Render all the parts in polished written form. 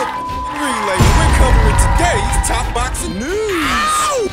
Relay, we're covering today's top boxing news.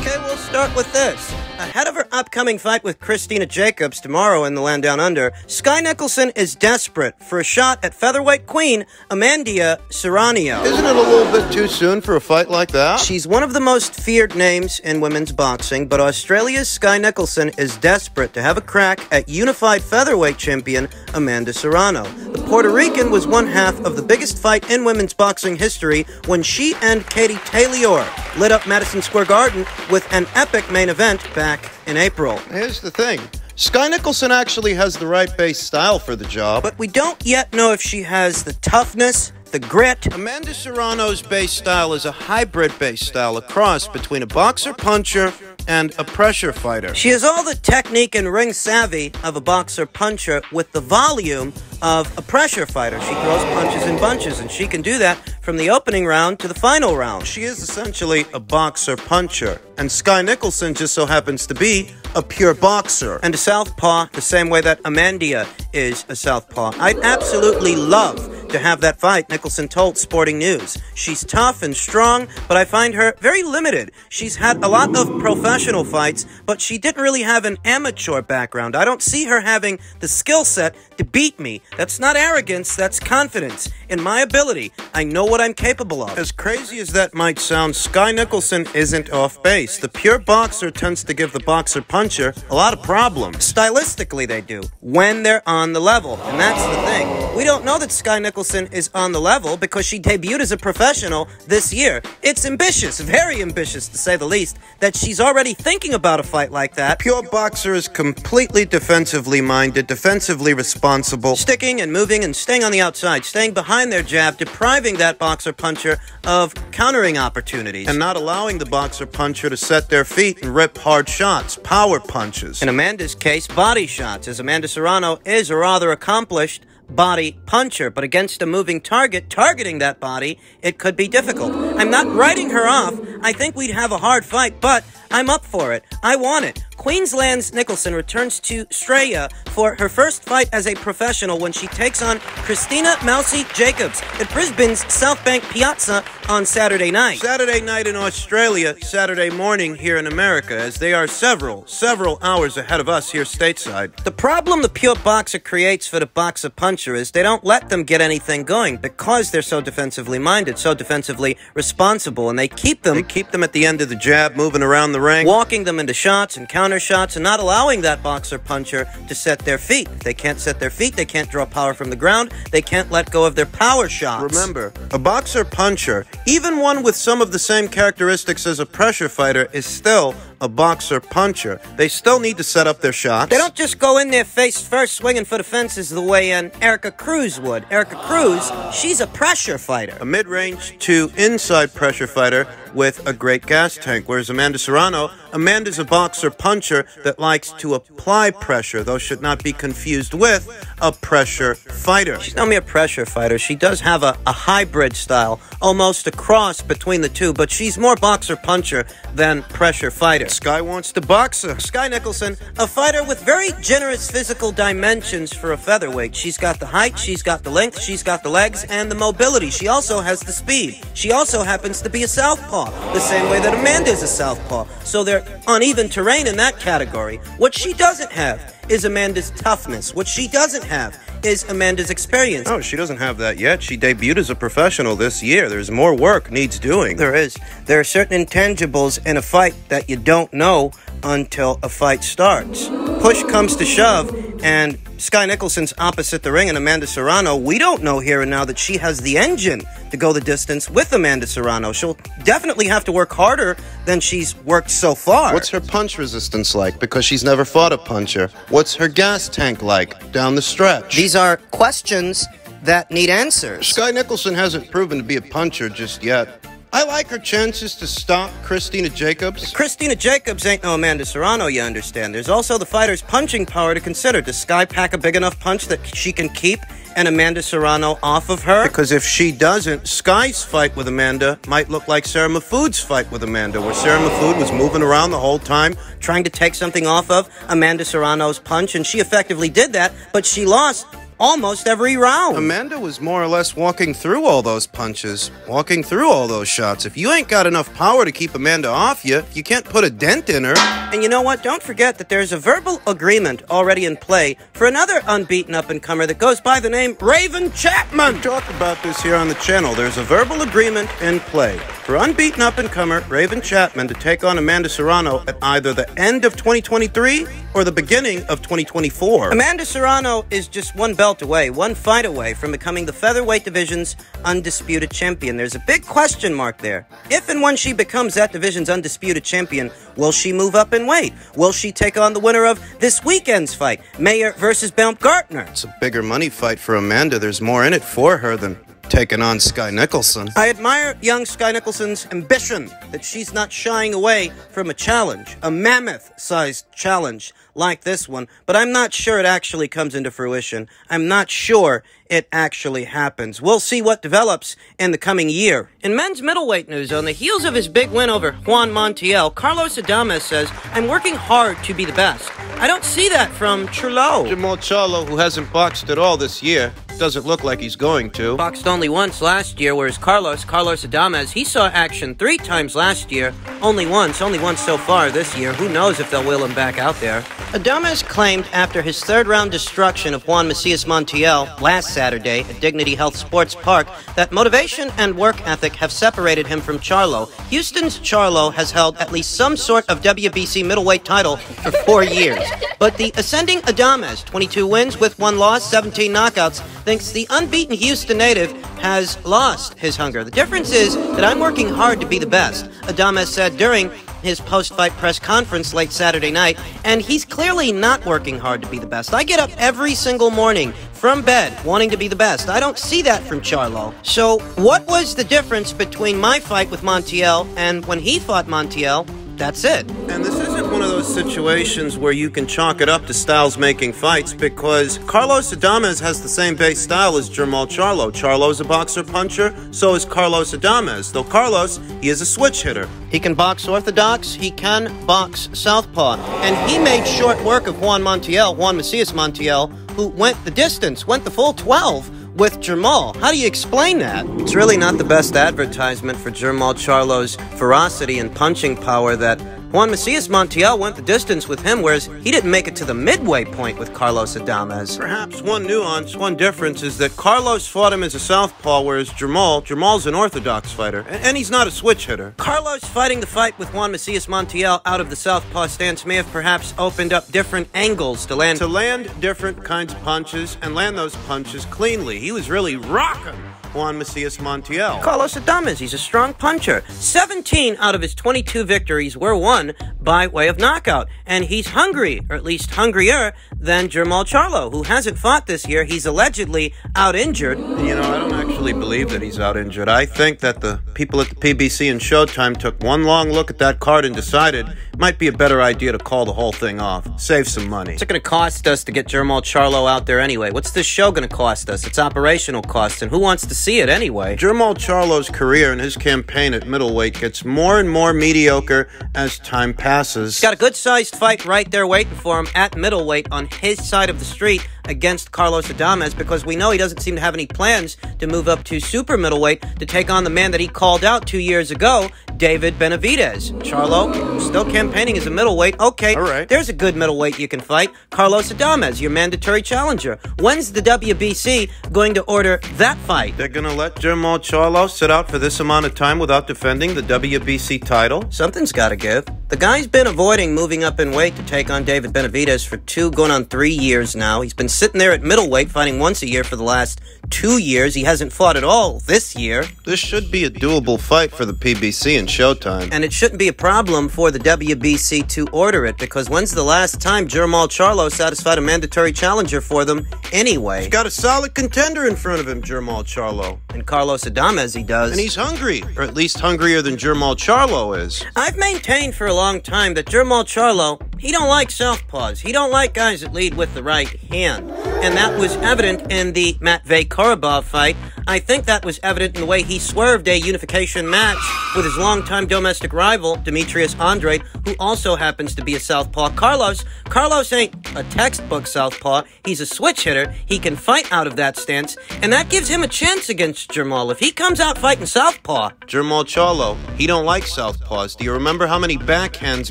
Okay, we'll start with this. Ahead of her upcoming fight with Christina Jacobs tomorrow in the Land Down Under, Sky Nicholson is desperate for a shot at featherweight queen Amanda Serrano. Isn't it a little bit too soon for a fight like that? She's one of the most feared names in women's boxing, but Australia's Sky Nicholson is desperate to have a crack at unified featherweight champion Amanda Serrano. The Puerto Rican was one half of the biggest fight in women's boxing history when she and Katie Taylor lit up Madison Square Garden with an epic main event back in April. Here's the thing. Sky Nicholson actually has the right base style for the job. But we don't yet know if she has the toughness, the grit. Amanda Serrano's base style is a hybrid base style, a cross between a boxer-puncher and a pressure fighter. She has all the technique and ring savvy of a boxer-puncher with the volume of a pressure fighter. She throws punches in bunches, and she can do that from the opening round to the final round. She is essentially a boxer-puncher, and Sky Nicholson just so happens to be a pure boxer. And a southpaw the same way that Amanda is a southpaw. I'd absolutely love to have that fight, Nicholson told Sporting News. She's tough and strong, but I find her very limited. She's had a lot of professional fights, but she didn't really have an amateur background. I don't see her having the skill set to beat me. That's not arrogance, that's confidence in my ability. I know what I'm capable of. As crazy as that might sound, Sky Nicholson isn't off base. The pure boxer tends to give the boxer-puncher a lot of problems. Stylistically, they do, when they're on the level, and that's the thing. We don't know that Sky Nicholson is on the level because she debuted as a professional this year. It's ambitious, very ambitious to say the least, that she's already thinking about a fight like that. Pure boxer is completely defensively minded, defensively responsible. Sticking and moving and staying on the outside, staying behind their jab, depriving that boxer-puncher of countering opportunities. And not allowing the boxer-puncher to set their feet and rip hard shots, power punches. In Amanda's case, body shots, as Amanda Serrano is a rather accomplished body puncher, but against a moving target, targeting that body, it could be difficult. I'm not writing her off. I think we'd have a hard fight, but I'm up for it. I want it. Queensland's Nicholson returns to Australia for her first fight as a professional when she takes on Christina Mousy Jacobs at Brisbane's South Bank Piazza on Saturday night. Saturday night in Australia, Saturday morning here in America, as they are several hours ahead of us here stateside. The problem the pure boxer creates for the boxer-puncher is they don't let them get anything going because they're so defensively minded, so defensively responsible, and they keep them at the end of the jab, moving around the ring, walking them into shots and counter shots, and not allowing that boxer-puncher to set their feet. If they can't set their feet, they can't draw power from the ground, they can't let go of their power shots. Remember, a boxer-puncher, even one with some of the same characteristics as a pressure fighter, is still a boxer-puncher. They still need to set up their shots. They don't just go in there face first swinging for the fences the way Erica Cruz would. Erica Cruz, she's a pressure fighter. A mid-range to inside pressure fighter with a great gas tank, whereas Amanda Serrano, Amanda's a boxer-puncher that likes to apply pressure, though should not be confused with a pressure fighter. She's not mere pressure fighter. She does have a hybrid style, almost a cross between the two, but she's more boxer-puncher than pressure fighter. Sky wants to box her. Sky Nicholson, a fighter with very generous physical dimensions for a featherweight. She's got the height, she's got the length, she's got the legs, and the mobility. She also has the speed. She also happens to be a southpaw, the same way that Amanda's a southpaw. So they're uneven terrain in that category. What she doesn't have is Amanda's toughness. What she doesn't have is Amanda's experience. Oh, she doesn't have that yet. She debuted as a professional this year. There's more work needs doing. There is. There are certain intangibles in a fight that you don't know until a fight starts. Push comes to shove, and Sky Nicholson's opposite the ring, and Amanda Serrano, we don't know here and now that she has the engine to go the distance with Amanda Serrano. She'll definitely have to work harder than she's worked so far. What's her punch resistance like? Because she's never fought a puncher. What's her gas tank like down the stretch? These are questions that need answers. Sky Nicholson hasn't proven to be a puncher just yet. I like her chances to stop Christina Jacobs. Christina Jacobs ain't no Amanda Serrano, you understand. There's also the fighter's punching power to consider. Does Sky pack a big enough punch that she can keep and Amanda Serrano off of her? Because if she doesn't, Sky's fight with Amanda might look like Sarah Mahfoud's fight with Amanda, where Sarah Mahfoud was moving around the whole time, trying to take something off of Amanda Serrano's punch, and she effectively did that, but she lost almost every round. Amanda was more or less walking through all those punches, walking through all those shots. If you ain't got enough power to keep Amanda off you, you can't put a dent in her. And you know what? Don't forget that there's a verbal agreement already in play for another unbeaten up-and-comer that goes by the name Raven Chapman. We talk about this here on the channel. There's a verbal agreement in play for unbeaten up-and-comer Raven Chapman to take on Amanda Serrano at either the end of 2023 or the beginning of 2024. Amanda Serrano is just one belt away, one fight away from becoming the featherweight division's undisputed champion. There's a big question mark there. If and when she becomes that division's undisputed champion, will she move up in weight? Will she take on the winner of this weekend's fight, Mayer versus Baumgartner? It's a bigger money fight for Amanda. There's more in it for her than taking on Sky Nicholson. I admire young Sky Nicholson's ambition that she's not shying away from a challenge, a mammoth-sized challenge like this one, but I'm not sure it actually comes into fruition. I'm not sure it actually happens. We'll see what develops in the coming year. In men's middleweight news, on the heels of his big win over Juan Montiel, Carlos Adames says, "I'm working hard to be the best." I don't see that from Charlo. Charlo, who hasn't boxed at all this year, doesn't look like he's going to. Boxed only once last year, whereas Carlos Adames, he saw action 3 times last year. Only once so far this year. Who knows if they'll wheel him back out there. Adames claimed after his third-round destruction of Juan Macias Montiel last Saturday at Dignity Health Sports Park that motivation and work ethic have separated him from Charlo. Houston's Charlo has held at least some sort of WBC middleweight title for 4 years. But the ascending Adames, 22 wins with 1 loss, 17 knockouts, thinks the unbeaten Houston native has lost his hunger. The difference is that I'm working hard to be the best, Adames said during his post-fight press conference late Saturday night, and he's clearly not working hard to be the best. I get up every single morning from bed wanting to be the best. I don't see that from Charlo. So what was the difference between my fight with Montiel and when he fought Montiel? That's it. And this isn't one of those situations where you can chalk it up to styles making fights, because Carlos Adames has the same base style as Jermall Charlo. Charlo's a boxer-puncher, so is Carlos Adames. Though Carlos, he is a switch hitter. He can box orthodox, he can box southpaw. And he made short work of Juan Macias Montiel, who went the distance, went the full 12 with Jermall. How do you explain that? It's really not the best advertisement for Jermall Charlo's ferocity and punching power that Juan Macias Montiel went the distance with him, whereas he didn't make it to the midway point with Carlos Adames. Perhaps one nuance, one difference is that Carlos fought him as a southpaw, whereas Jermall's an orthodox fighter, and he's not a switch hitter. Carlos fighting the fight with Juan Macias Montiel out of the southpaw stance may have perhaps opened up different angles to land different kinds of punches and land those punches cleanly. He was really rocking Juan Macias Montiel. Carlos Adames, he's a strong puncher. 17 out of his 22 victories were won by way of knockout. And he's hungry, or at least hungrier, than Jermall Charlo, who hasn't fought this year. He's allegedly out-injured. You know, I don't actually believe that he's out-injured. I think that the people at the PBC and Showtime took one long look at that card and decided it might be a better idea to call the whole thing off. Save some money. What's it going to cost us to get Jermall Charlo out there anyway? What's this show going to cost us? It's operational costs, and who wants to see it anyway? Jermall Charlo's career and his campaign at middleweight gets more and more mediocre as time passes. He's got a good-sized fight right there waiting for him at middleweight on his side of the street against Carlos Adames, because we know he doesn't seem to have any plans to move up to super middleweight to take on the man that he called out 2 years ago, David Benavidez. Charlo, still campaigning as a middleweight. Okay, all right. There's a good middleweight you can fight. Carlos Adames, your mandatory challenger. When's the WBC going to order that fight? They're going to let Jermall Charlo sit out for this amount of time without defending the WBC title? Something's got to give. The guy's been avoiding moving up in weight to take on David Benavidez for 2 going on 3 years now. He's been sitting there at middleweight fighting once a year for the last 2 years. He hasn't fought at all this year. This should be a doable fight for the PBC and Showtime. And it shouldn't be a problem for the WBC to order it, because when's the last time Jermall Charlo satisfied a mandatory challenger for them anyway? He's got a solid contender in front of him, Jermall Charlo. And Carlos Adames, he does. And he's hungry, or at least hungrier than Jermall Charlo is. I've maintained for a long time that Jermall Charlo, he don't like southpaws. He don't like guys that lead with the right hand. And that was evident in the Matvey Korobov fight I think that was evident in the way he swerved a unification match with his longtime domestic rival, Demetrius Andrade, who also happens to be a southpaw. Carlos ain't a textbook southpaw. He's a switch hitter. He can fight out of that stance, and that gives him a chance against Jermall. If he comes out fighting southpaw... Jermall Charlo, he don't like southpaws. Do you remember how many backhands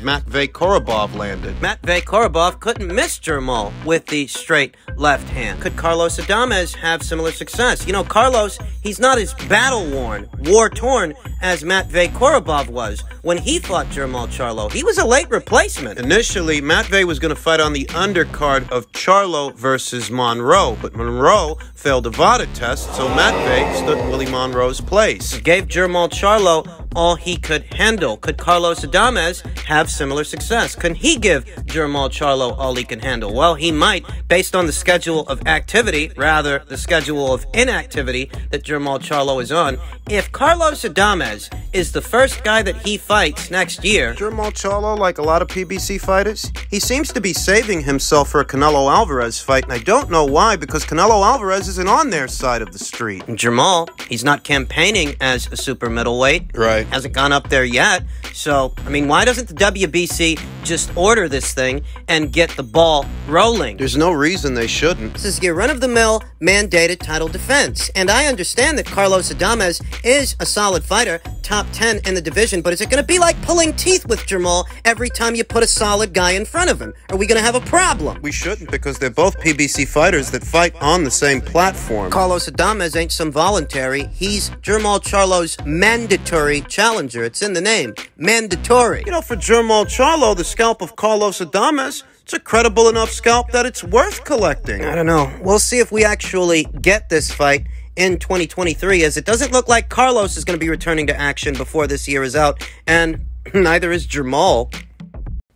Matvey Korobov landed? Matvey Korobov couldn't miss Jermall with the straight left hand. Could Carlos Adames have similar success? You know, Carlos, he's not as battle-worn, war-torn as Matvey Korobov was. When he fought Jermall Charlo, he was a late replacement. Initially, Matvey was going to fight on the undercard of Charlo versus Monroe, but Monroe failed a VADA test, so Matvey stood in Willie Monroe's place. Gave Jermall Charlo all he could handle. Could Carlos Adames have similar success? Can he give Jermall Charlo all he can handle? Well, he might, based on the schedule of activity, rather the schedule of inactivity that Jermall Charlo is on. If Carlos Adames is the first guy that he fights next year... Jermall Charlo, like a lot of PBC fighters, he seems to be saving himself for a Canelo Alvarez fight, and I don't know why, because Canelo Alvarez isn't on their side of the street. Jermall, he's not campaigning as a super middleweight. Right. Hasn't gone up there yet. So, I mean, why doesn't the WBC just order this thing and get the ball rolling? There's no reason they shouldn't. This is your run-of-the-mill mandated title defense. And I understand that Carlos Adames is a solid fighter, top 10 in the division, but is it going to be like pulling teeth with Jermall every time you put a solid guy in front of him? Are we going to have a problem? We shouldn't, because they're both PBC fighters that fight on the same platform. Carlos Adames ain't some voluntary. He's Jermall Charlo's mandatory challenger. It's in the name. Mandatory. You know, for Jermall Charlo, the scalp of Carlos Adames, it's a credible enough scalp that it's worth collecting. I don't know. We'll see if we actually get this fight in 2023, as it doesn't look like Carlos is going to be returning to action before this year is out, and neither is Jermall.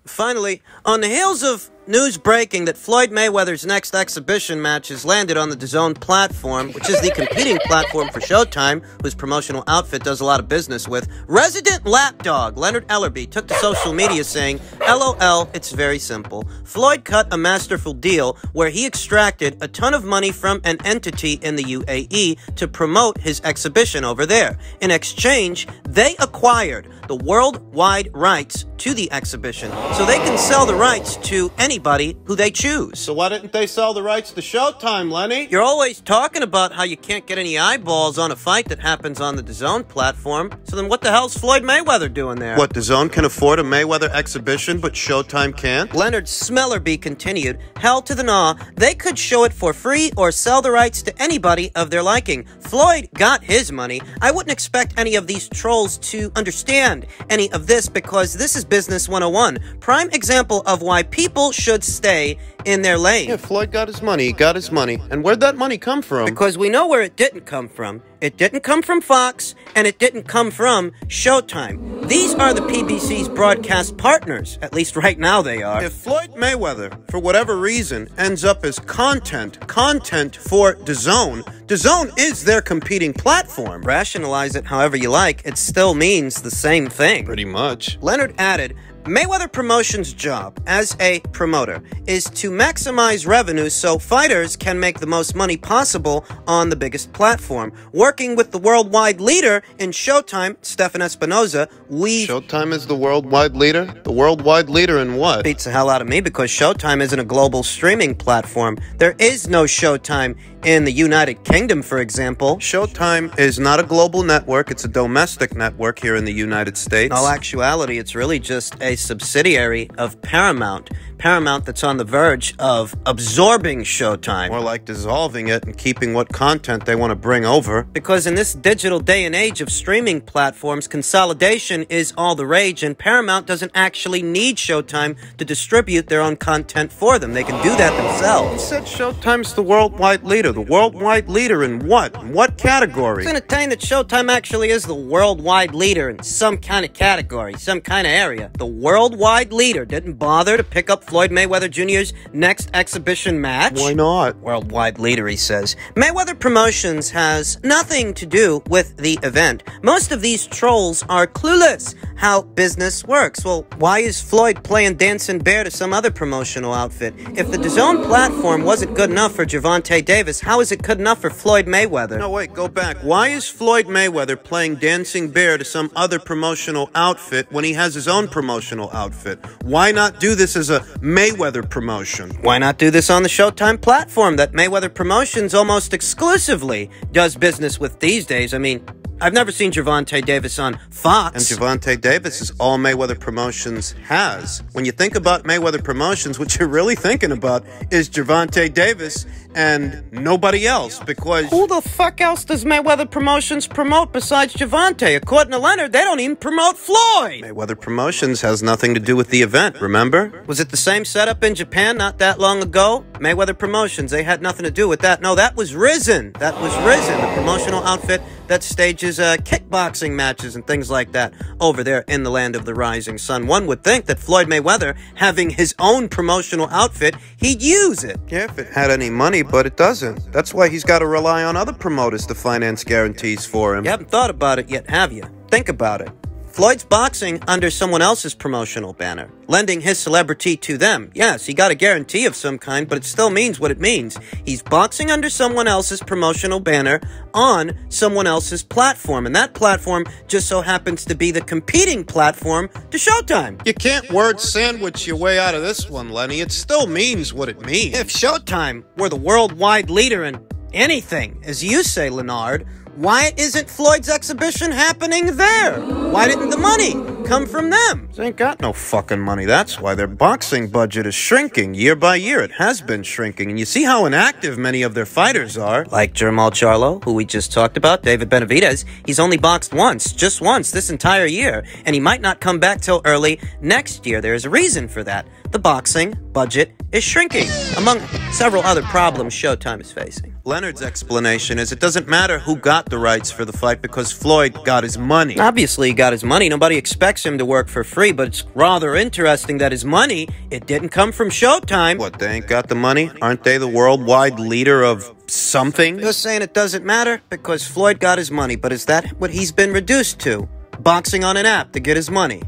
Finally, on the heels of news breaking that Floyd Mayweather's next exhibition match has landed on the DAZN platform, which is the competing platform for Showtime, whose promotional outfit does a lot of business with, resident lapdog Leonard Ellerbe took to social media saying, LOL, it's very simple. Floyd cut a masterful deal where he extracted a ton of money from an entity in the UAE to promote his exhibition over there. In exchange, they acquired the worldwide rights to the exhibition, so they can sell the rights to anybody who they choose. So why didn't they sell the rights to Showtime, Lenny? You're always talking about how you can't get any eyeballs on a fight that happens on the DAZN platform, so then what the hell's Floyd Mayweather doing there? What, DAZN can afford a Mayweather exhibition, but Showtime can't? Leonard Smellerby continued, hell to the gnaw, they could show it for free or sell the rights to anybody of their liking. Floyd got his money. I wouldn't expect any of these trolls to understand any of this, because this is business 101. Prime example of why people should stay in their lane. Yeah, Floyd got his money. He got his money. And where'd that money come from? Because we know where it didn't come from. It didn't come from Fox, and it didn't come from Showtime. These are the PBC's broadcast partners. At least right now they are. If Floyd Mayweather, for whatever reason, ends up as content for DAZN, DAZN is their competing platform. Rationalize it however you like, it still means the same thing. Pretty much. Leonard added, Mayweather Promotions' job as a promoter is to maximize revenue so fighters can make the most money possible on the biggest platform. Working with the worldwide leader in Showtime, Stefan Espinoza, Showtime is the worldwide leader? The worldwide leader in what? Beats the hell out of me, because Showtime isn't a global streaming platform. There is no Showtime in the United Kingdom, for example. Showtime is not a global network. It's a domestic network here in the United States. In all actuality, it's really just a subsidiary of Paramount. Paramount that's on the verge of absorbing Showtime. More like dissolving it and keeping what content they want to bring over. Because in this digital day and age of streaming platforms, consolidation is all the rage, and Paramount doesn't actually need Showtime to distribute their own content for them. They can do that themselves. You said Showtime's the worldwide leader. The worldwide leader in what? In what category? It's entertaining that Showtime actually is the worldwide leader in some kind of category, some kind of area. The worldwide leader didn't bother to pick up Floyd Mayweather Jr.'s next exhibition match? Why not? Worldwide leader, he says. Mayweather Promotions has nothing to do with the event. Most of these trolls are clueless how business works. Well, why is Floyd playing Dancing Bear to some other promotional outfit? If the DAZN platform wasn't good enough for Gervonta Davis, how is it good enough for Floyd Mayweather? No, wait, go back. Why is Floyd Mayweather playing Dancing Bear to some other promotional outfit when he has his own promotional outfit? Why not do this as a Mayweather promotion? Why not do this on the Showtime platform that Mayweather Promotions almost exclusively does business with these days? I mean, I've never seen Gervonta Davis on Fox. And Gervonta Davis is all Mayweather Promotions has. When you think about Mayweather Promotions, what you're really thinking about is Gervonta Davis and nobody else, because... Who the fuck else does Mayweather Promotions promote besides Gervonta? According to Leonard, they don't even promote Floyd! Mayweather Promotions has nothing to do with the event, remember? Was it the same setup in Japan not that long ago? Mayweather Promotions, they had nothing to do with that. No, that was Risen. That was Risen, the promotional outfit that stages kickboxing matches and things like that over there in the land of the rising sun. One would think that Floyd Mayweather, having his own promotional outfit, he'd use it. Yeah, if it had any money, but it doesn't. That's why he's got to rely on other promoters to finance guarantees for him. You haven't thought about it yet, have you? Think about it. Floyd's boxing under someone else's promotional banner, lending his celebrity to them. Yes, he got a guarantee of some kind, but it still means what it means. He's boxing under someone else's promotional banner on someone else's platform, and that platform just so happens to be the competing platform to Showtime. You can't word sandwich your way out of this one, Lenny. It still means what it means. If Showtime were the worldwide leader in anything, as you say, Leonard, why isn't Floyd's exhibition happening there? Why didn't the money come from them? They ain't got no fucking money. That's why their boxing budget is shrinking year by year. It has been shrinking. And you see how inactive many of their fighters are. Like Charlo, who we just talked about, David Benavidez. He's only boxed once, just once, this entire year. And he might not come back till early next year. There is a reason for that. The boxing budget is shrinking, among several other problems Showtime is facing. Leonard's explanation is it doesn't matter who got the rights for the fight because Floyd got his money. Obviously, he got his money. Nobody expects him to work for free, but it's rather interesting that his money, it didn't come from Showtime. What, they ain't got the money? Aren't they the worldwide leader of something? You're saying it doesn't matter because Floyd got his money, but is that what he's been reduced to? Boxing on an app to get his money.